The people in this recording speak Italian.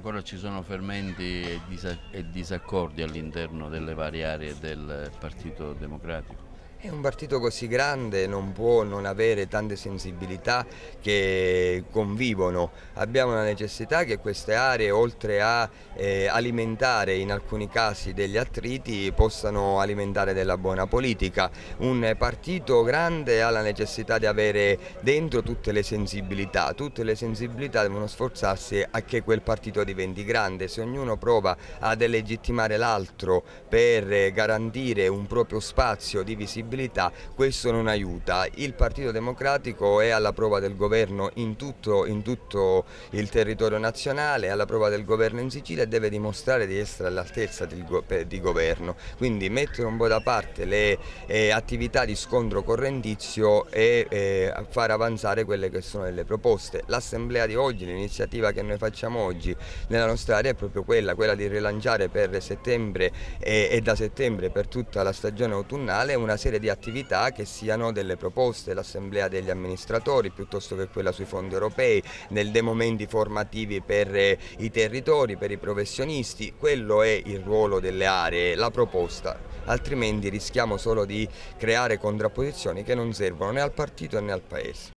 ancora ci sono fermenti e disaccordi all'interno delle varie aree del Partito Democratico. È un partito così grande, non può non avere tante sensibilità che convivono. Abbiamo la necessità che queste aree, oltre a alimentare in alcuni casi degli attriti, possano alimentare della buona politica. Un partito grande ha la necessità di avere dentro tutte le sensibilità devono sforzarsi a che quel partito diventi grande. Se ognuno prova a delegittimare l'altro per garantire un proprio spazio di visibilità, questo non aiuta. Il Partito Democratico è alla prova del governo in tutto il territorio nazionale, è alla prova del governo in Sicilia e deve dimostrare di essere all'altezza di governo. Quindi mettere un po' da parte le attività di scontro correntizio e far avanzare quelle che sono le proposte. L'assemblea di oggi, l'iniziativa che noi facciamo oggi nella nostra area è proprio quella di rilanciare per settembre e da settembre per tutta la stagione autunnale una serie di attività che siano delle proposte, l'assemblea degli amministratori piuttosto che quella sui fondi europei, dei momenti formativi per i territori, per i professionisti. Quello è il ruolo delle aree, la proposta, altrimenti rischiamo solo di creare contrapposizioni che non servono né al partito né al paese.